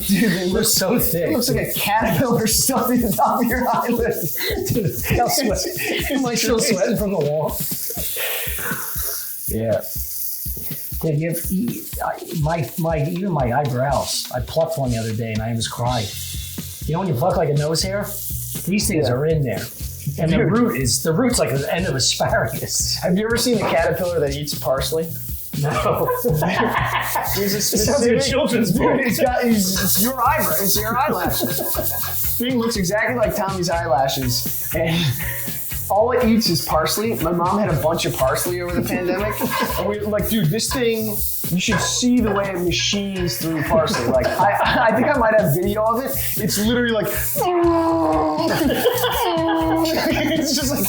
Dude, they They're so thick. It looks like a caterpillar stuck in the top of your eyelid. Dude, I'll sweat. Am I still sweating from the wall? Yeah. Dude, even my eyebrows. I plucked one the other day and I was crying. You know when you pluck like a nose hair? These things are in there. And the root's like the end of asparagus. Have you ever seen a caterpillar that eats parsley? No. There's a sounds like a children's book. It's your eyebrow. It's your eyelashes. Thing looks exactly like Tommy's eyelashes, and all it eats is parsley. My mom had a bunch of parsley over the pandemic, and we were like, dude, this thing. You should see the way it machines through parsley. Like, I think I might have video of it. It's literally like, it's just like,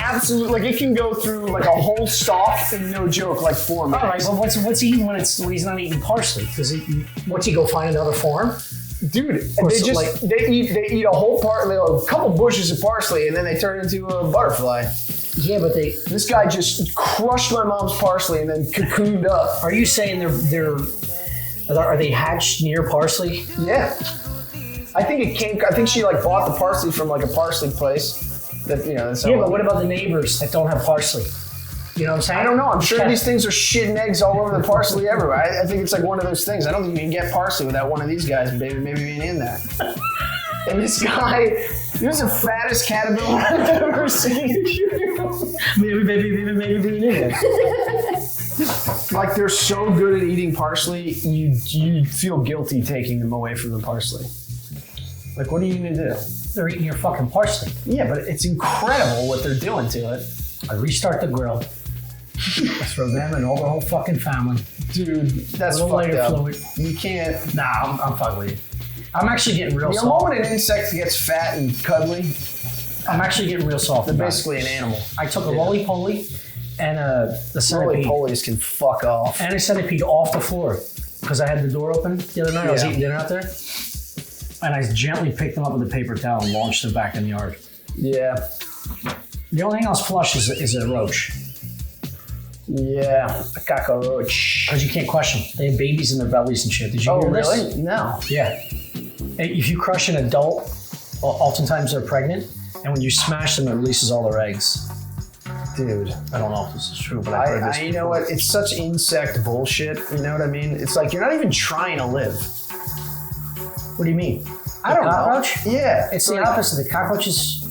absolute, like it can go through like a whole stalk and no joke, like 4 minutes. All right, well, what's he eating when he's not eating parsley? What's he go find another farm? Dude, Or they so, just like- they eat a whole a couple bushes of parsley and then they turn into a butterfly. Yeah, but This guy just crushed my mom's parsley and then cocooned up. are you saying are they hatched near parsley? Yeah. I think she like bought the parsley from like a parsley place. That's Yeah, but what about the neighbors that don't have parsley? You know what I'm saying? I don't know. I'm sure these things are shitting eggs all over the parsley everywhere. I think it's like one of those things. I don't think you can get parsley without one of these guys maybe being in that. And this guy, he was the fattest caterpillar I've ever seen. maybe being in it. Like they're so good at eating parsley, you feel guilty taking them away from the parsley. Like, what are you gonna do? They're eating your fucking parsley. Yeah, but it's incredible what they're doing to it. I restart the grill. That's for them and all the whole fucking family. Dude, that's A little fucked lighter up. fluid. You can't. Nah, I'm fucking with you. I'm actually getting real The soft. moment an insect gets fat and cuddly, I'm actually getting real soft. they're about it. basically an animal. I took a roly-poly and the centipede. Roly-polies can fuck off. And a centipede off the floor because I had the door open the other night. I was Yeah. eating dinner out there. And I gently picked them up with a paper towel and launched them back in the yard. Yeah. The only thing else flush is a roach. Yeah, a cockroach. Because you can't crush them. They have babies in their bellies and shit. Did you hear this? Really? No. Yeah. If you crush an adult, oftentimes they're pregnant, and when you smash them, it releases all their eggs. Dude, I don't know if this is true, but I've heard this you know what? It's such insect bullshit. You know what I mean? It's like you're not even trying to live. What do you mean? I don't cockroach? know. Yeah. It's the opposite. The cockroach is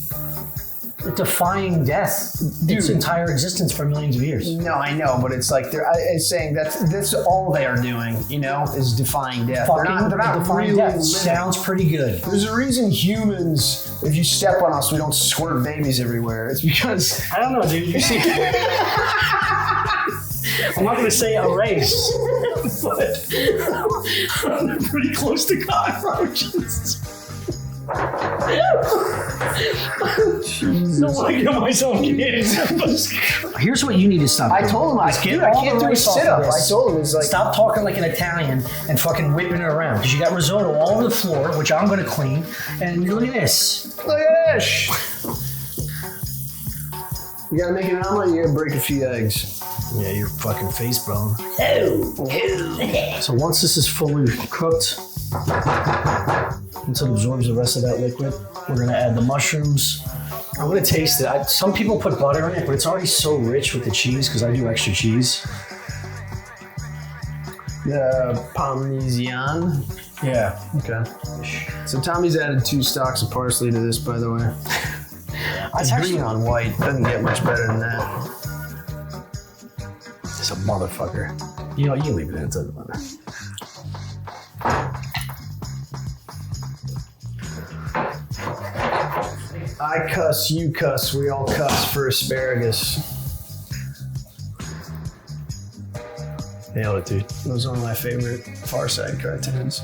defying death. Its entire existence for millions of years. No, I know, but it's like it's saying that's all they are doing. You know, is defying death. They're not defying really death. living. Sounds pretty good. There's a reason humans, if you step on us, we don't squirt babies everywhere. It's because I don't know, dude. You see, I'm not going to say a race, but I'm pretty close to cockroaches. Don't want to get myself kids. Here's what you need to stop doing. I told him I can't do a sit-up. I told him it's like stop talking like an Italian and fucking whipping it around because you got risotto all over the floor, which I'm going to clean. And look at this. Look at this. You gotta make an omelet. You gotta break a few eggs. Yeah, your fucking face, bro. So once this is fully cooked, once it absorbs the rest of that liquid, we're gonna add the mushrooms. I'm gonna taste it. Some people put butter in it, but it's already so rich with the cheese because I do extra cheese. The Parmesan. Yeah. Okay. So Tommy's added 2 stalks of parsley to this, by the way. It's green on white. Doesn't get much better than that. It's a motherfucker. You know, you can leave it in. It doesn't matter. I cuss, you cuss, we all cuss for asparagus. Nailed it, dude. That was one of my favorite Far Side cartoons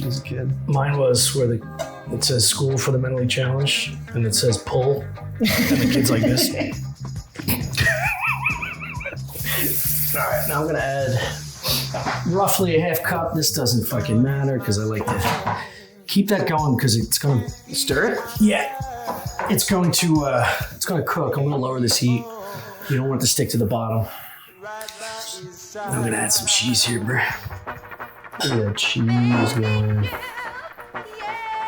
as a kid. Mine was where it says school for the mentally challenged and it says pull and the kid's like this. All right, now I'm gonna add roughly a half cup. This doesn't fucking matter because I like to keep that going because it's gonna stir it. Yeah, it's going to cook. I'm gonna lower this heat. You don't want it to stick to the bottom. I'm gonna add some cheese here, bro. Look at that cheese going.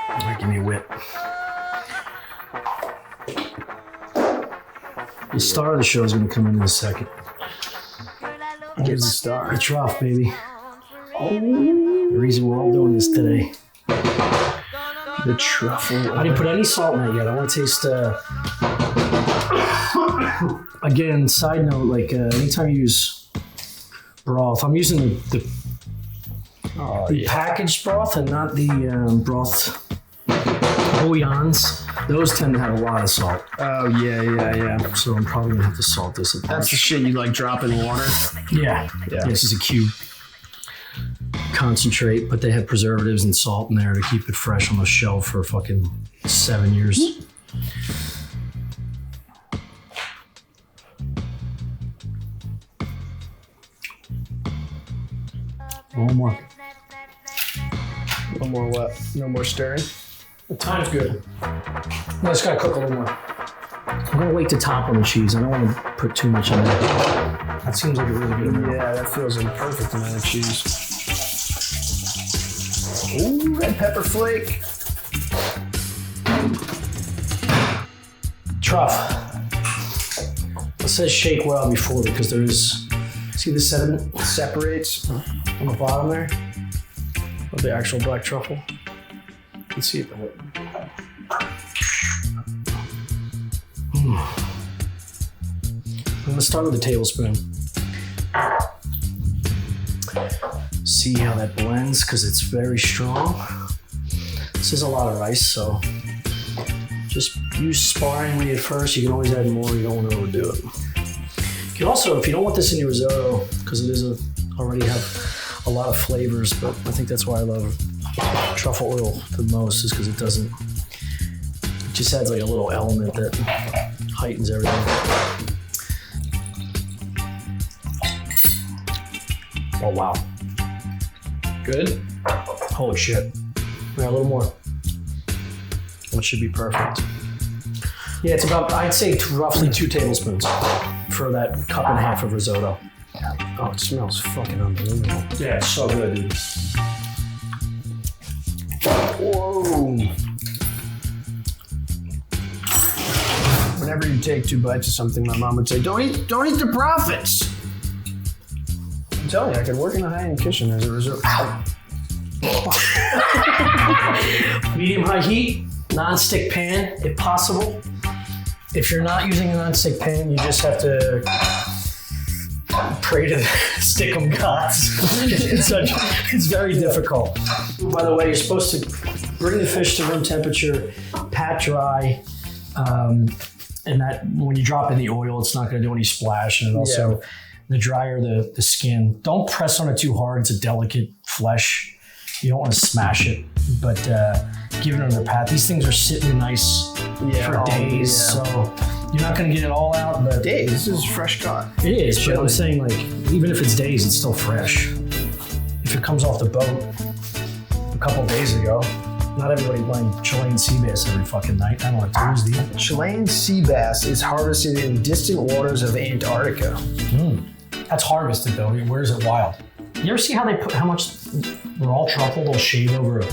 All right, give me a whip. The star of the show is gonna come in a second. Here's the star. The trough, baby. The reason we're all doing this today. The truffle. I didn't put any salt in that yet. I want to taste. Again, side note, like anytime you use broth, I'm using the packaged broth and not the broth bouillons. Those tend to have a lot of salt. Oh, yeah. So I'm probably gonna have to salt this a bunch. That's the shit you like drop in water? Yeah. This is a cube concentrate, but they have preservatives and salt in there to keep it fresh on the shelf for fucking 7 years. One more. No more what? No more stirring? The time's good. No, it's gotta cook a little more. I'm gonna wait to top on the cheese. I don't want to put too much in there. That seems like a really good amount. Yeah, that feels like a perfect amount of cheese. Ooh, red pepper flake. Truff. It says shake well before because there is, see the sediment separates on the bottom there of the actual black truffle. You can see it. I'm gonna start with a tablespoon. See how that blends because it's very strong. This is a lot of rice, so just use sparingly at first. You can always add more. You don't want to overdo it. You can also, if you don't want this in your risotto, because it is already have a lot of flavors, but I think that's why I love truffle oil the most, is because it just adds like a little element that heightens everything. Oh wow. Good? Holy shit. Yeah, a little more. That should be perfect. Yeah, it's about, I'd say roughly 2 tablespoons for that cup and a half of risotto. Oh, it smells fucking unbelievable. Yeah, it's so good, dude. Whoa. Whenever you take 2 bites of something, my mom would say, don't eat the profits. I'm telling you, I could work in a high-end kitchen as a resort. Ow. Medium-high heat, non-stick pan, if possible. If you're not using a non-stick pan, you just have to pray to the stick-em gods. It's very difficult. By the way, you're supposed to bring the fish to room temperature, pat dry, and that when you drop in the oil, it's not going to do any splash. And also, the drier the skin. Don't press on it too hard. It's a delicate flesh. You don't want to smash it, but give it another pat. These things are sitting nice for days, so you're not going to get it all out. But Days? This is fresh caught. it is, but I'm saying, like, even if it's days, it's still fresh. If it comes off the boat a couple days ago, not everybody buying Chilean sea bass every fucking night. I don't know, Tuesday. Chilean sea bass is harvested in distant waters of Antarctica. That's harvested though. Where's it wild? You ever see how they put how much raw truffle they'll shave over a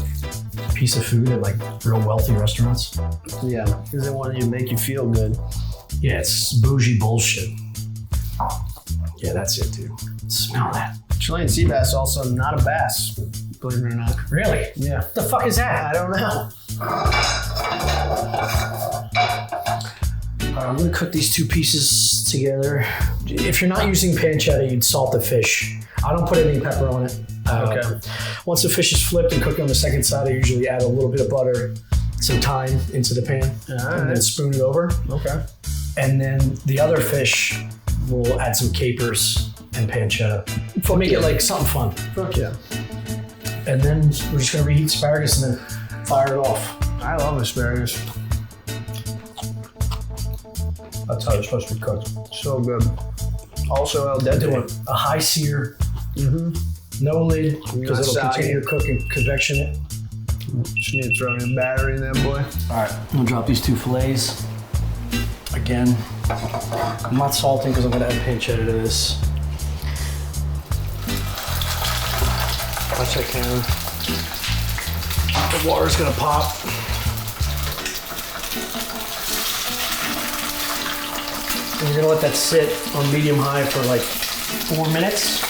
piece of food at like real wealthy restaurants? Yeah, because they want you to make you feel good. Yeah, it's bougie bullshit. Yeah, that's it, dude. Smell that. Chilean sea bass also not a bass, believe it or not. Really? Yeah. What the fuck is that? I don't know. I'm gonna cook these 2 pieces together. If you're not using pancetta, you'd salt the fish. I don't put any pepper on it. Okay. Once the fish is flipped and cooked on the second side, I usually add a little bit of butter, some thyme into the pan, and then spoon it over. Okay. And then the other fish, we'll add some capers and pancetta. We'll make it like something fun. Fuck yeah. And then we're just gonna reheat asparagus and then fire it off. I love asparagus. That's how they're supposed to be cooked. So good. Also al dente. Doing a high sear, no lid, because it'll continue to cook and convection it. Just need to throw in battery in there, boy. All right, I'm gonna drop these 2 fillets. Again, I'm not salting because I'm gonna add pancetta to this. Much I can. The water's gonna pop. And you're gonna let that sit on medium high for like 4 minutes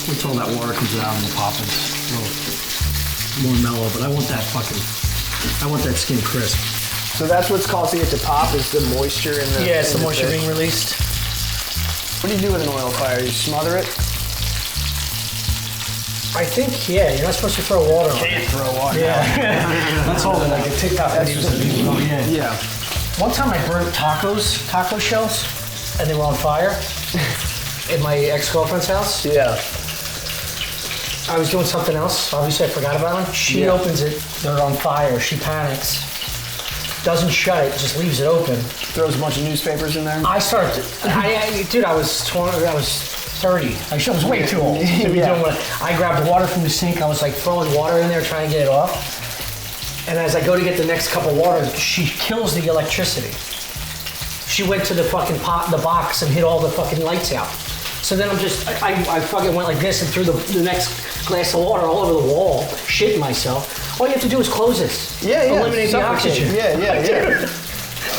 until that water comes out and the pop is a little more mellow. But I want that skin crisp. So that's what's causing it to pop, is the moisture in the Yeah, it's the in moisture fish. being released. What do you do with an oil fire? You smother it? I think, yeah, you're not supposed to throw water on it. Can't throw water. Yeah. That's all like a TikTok videos of people going, Yeah. One time I burnt taco shells, and they were on fire at my ex-girlfriend's house. Yeah. I was doing something else. Obviously, I forgot about them. She opens it. They're on fire. She panics. Doesn't shut it. Just leaves it open. Throws a bunch of newspapers in there. I started. Dude, I was 20. I was 30. I was way too old to be doing what. I grabbed water from the sink. I was like throwing water in there, trying to get it off. And as I go to get the next cup of water, she kills the electricity. She went to the fucking the box and hit all the fucking lights out. So then I fucking went like this and threw the next glass of water all over the wall, shitting myself. All you have to do is close this. Eliminate the oxygen. Yeah.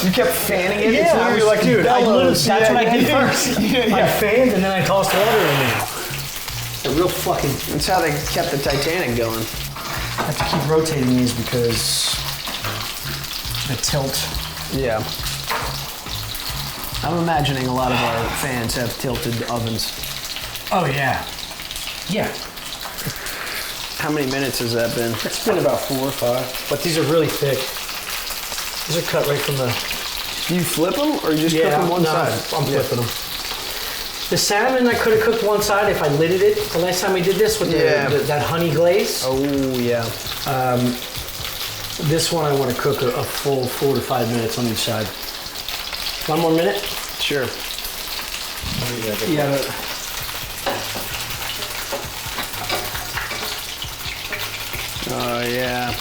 You kept fanning it. Yeah, I was like, dude, that's what I did first. I fanned and then I tossed water in there. A real fucking. That's how they kept the Titanic going. I have to keep rotating these because the tilt. Yeah. I'm imagining a lot of our fans have tilted ovens. Oh yeah. Yeah. How many minutes has that been? It's been about 4 or 5, but these are really thick. These are cut right from the. Do you flip them or you just cook them one side? I'm flipping them. The salmon I could have cooked one side if I lidded it. The last time we did this with that honey glaze. Oh yeah. This one I want to cook a full 4 to 5 minutes on each side. 1 more minute? Sure. Yeah. Oh yeah.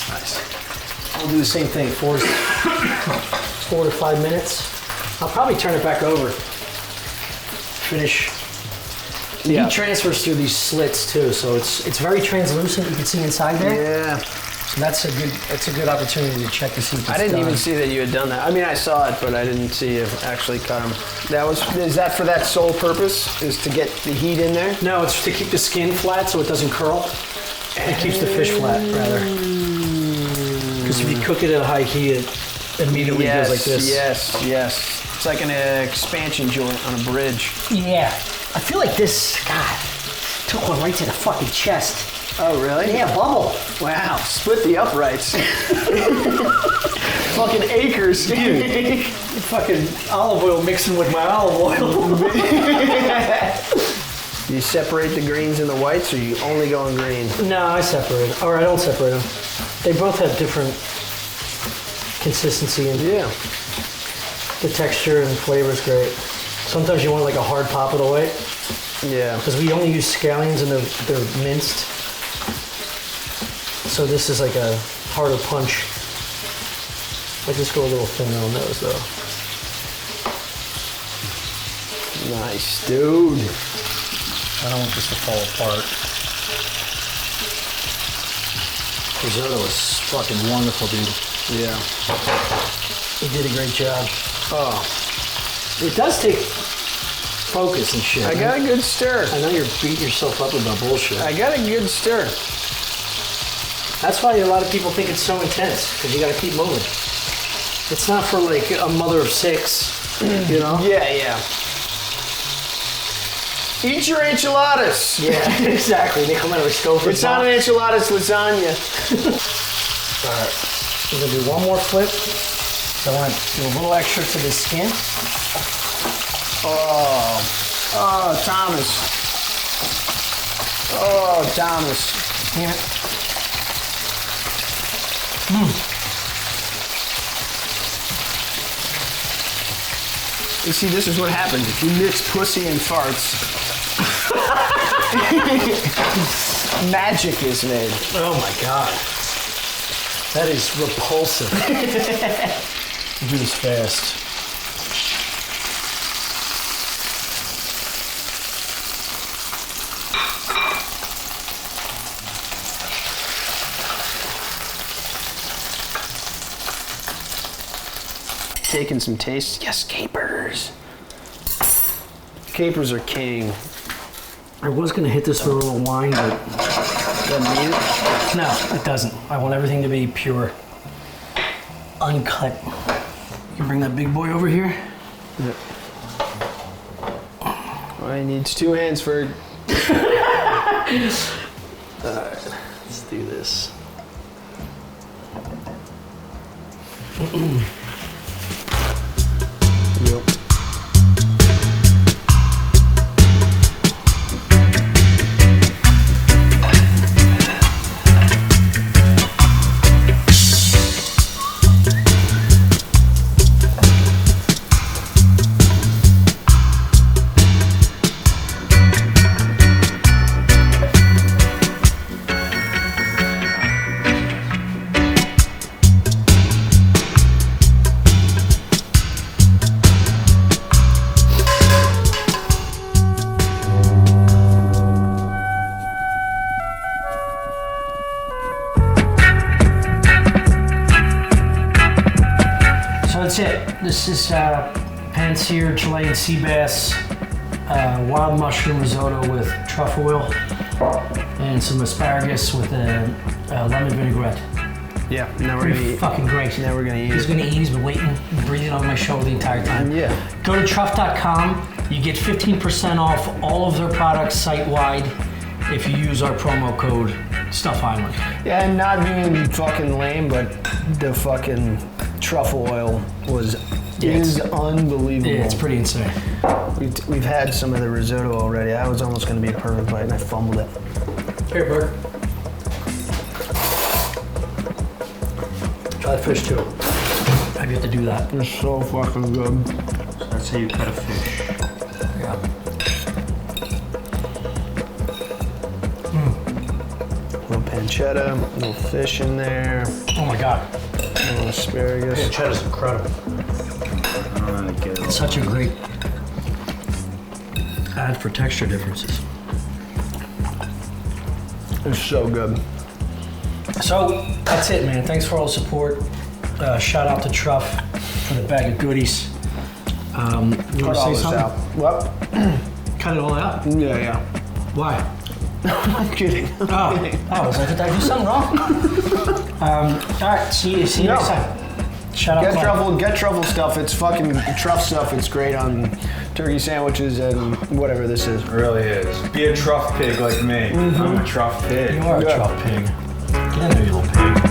Nice. I'll do the same thing, 4 to 5 minutes. I'll probably turn it back over. Finish. The heat transfers through these slits too, so it's very translucent. You can see inside there. Yeah. So that's a good opportunity to check to see if it's I didn't done. even see that you had done that. I mean, I saw it, but I didn't see you actually cut them. Is that for that sole purpose? Is to get the heat in there? No, it's to keep the skin flat so it doesn't curl. It keeps the fish flat, rather. Because if you cook it at a high heat, it immediately goes like this. Yes. It's like an expansion joint on a bridge. Yeah. I feel like this, God, took one right to the fucking chest. Oh, really? Yeah, bubble. Wow, split the uprights. Fucking acres. Dude, fucking olive oil mixing with my olive oil. You separate the greens and the whites, or you only go on green? No, I separate them. Or I don't separate them. They both have different consistency and the texture and flavor is great. Sometimes you want like a hard pop of the white. Yeah. Because we only use scallions and they're minced. So this is like a harder punch. I just go a little thinner on those though. Nice, dude. I don't want this to fall apart. Risotto is fucking wonderful, dude. Yeah. You did a great job. Oh. It does take focus and shit. I got a good stir. I know you're beating yourself up about bullshit. I got a good stir. That's why a lot of people think it's so intense, because you gotta keep moving. It's not for like a mother of 6, you know? Yeah. Eat your enchiladas. Yeah, exactly. They come out of a stove. It's not an enchiladas lasagna. All right. We're gonna do one more flip. So I want to do a little extra to the skin. Oh, Thomas. Oh, Thomas. Yeah. You see, this is what happens if you mix pussy and farts. Magic is made. Oh my God. That is repulsive. We'll do this fast. Taking some taste. Yes, capers. Capers are king. I was gonna hit this with a little wine, but Doesn't need it? no, it doesn't. I want everything to be pure, uncut. You can bring that big boy over here. Well, he needs 2 hands for it. Alright, let's do this. Yep. So that's it. This is pan-seared Chilean sea bass, wild mushroom risotto with truffle oil, and some asparagus with a lemon vinaigrette. Yeah, now we're Pretty gonna eat. fucking great. Now we're gonna eat. He's gonna eat. He's been waiting, breathing on my shoulder the entire time. Yeah. Go to truff.com. You get 15% off all of their products site-wide if you use our promo code StuffIsland. Yeah, and not being fucking lame, but the fucking truffle oil is unbelievable. Yeah, it's pretty insane. We've had some of the risotto already. That was almost gonna be a perfect bite, and I fumbled it. Here, Bert. Try the fish too. I get to do that. It's so fucking good. That's how you cut a fish. Yeah. Little pancetta, little fish in there. Oh my God. Asparagus. Pancetta is incredible. It's such a great add for texture differences. It's so good. So that's it, man. Thanks for all the support. Shout out to Truff for the bag of goodies. You want to say something? What? Cut it all out? Yeah. Why? I'm kidding. Oh, did I do something wrong? All right, see you next time. Shout out. Get truffle stuff. It's fucking truff stuff. It's great on turkey sandwiches and whatever this is. It really is. Be a truff pig like me. I'm a truff pig. You are a truff pig. Get in there, you little pig.